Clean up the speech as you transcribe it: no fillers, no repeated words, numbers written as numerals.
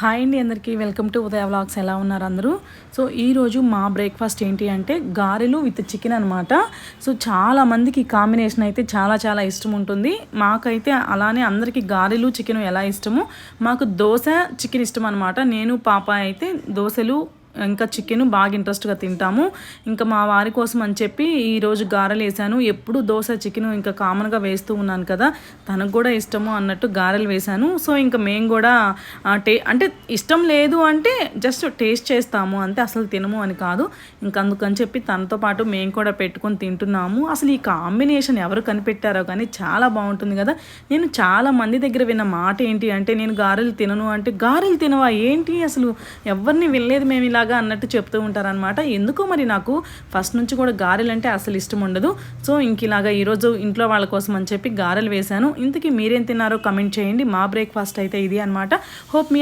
Hi అండి అందరికీ welcome to Udaya vlogs. ఎలా ఉన్నారు అందరూ? సో ఈరోజు మా బ్రేక్ఫాస్ట్ ఏంటి అంటే గారెలు విత్ చికెన్ అనమాట. సో చాలామందికి ఈ కాంబినేషన్ అయితే చాలా చాలా ఇష్టం ఉంటుంది. మాకైతే అలానే అందరికీ గారెలు చికెన్ ఎలా ఇష్టమో మాకు దోశ చికెన్ ఇష్టం అనమాట. నేను పాప అయితే దోశలు ఇంకా చికెన్ బాగా ఇంట్రెస్ట్గా తింటాము. ఇంకా మా వారి కోసం అని చెప్పి ఈరోజు గారెలు వేసాను. ఎప్పుడు దోశ చికెన్ ఇంకా కామన్గా వేస్తూ ఉన్నాను కదా, తనకు కూడా ఇష్టము అన్నట్టు గారెలు వేశాను. సో ఇంకా మేము కూడా అంటే ఇష్టం లేదు అంటే జస్ట్ టేస్ట్ చేస్తాము అంతే, అసలు తినము అని కాదు. ఇంకా అందుకని చెప్పి తనతో పాటు మేము కూడా పెట్టుకొని తింటున్నాము. అసలు ఈ కాంబినేషన్ ఎవరు కనిపెట్టారో కానీ చాలా బాగుంటుంది కదా. నేను చాలా మంది దగ్గర విన్న మాట ఏంటి అంటే, నేను గారెలు తినను అంటే, గారెలు తినవా ఏంటి అసలు, ఎవరిని వెళ్ళలేదు మేము ఇలాగా అన్నట్టు చెప్తూ ఉంటారనమాట. ఎందుకో మరి నాకు ఫస్ట్ నుంచి కూడా గారెలు అంటే అసలు ఇష్టం ఉండదు. సో ఇంక ఇలాగా ఈరోజు ఇంట్లో వాళ్ళ కోసం అని చెప్పి గారెలు వేశాను. ఇంతకీ మీరేం తిన్నారో కమెంట్ చేయండి. మా బ్రేక్ఫాస్ట్ అయితే ఇది అనమాట. హోప్ మీ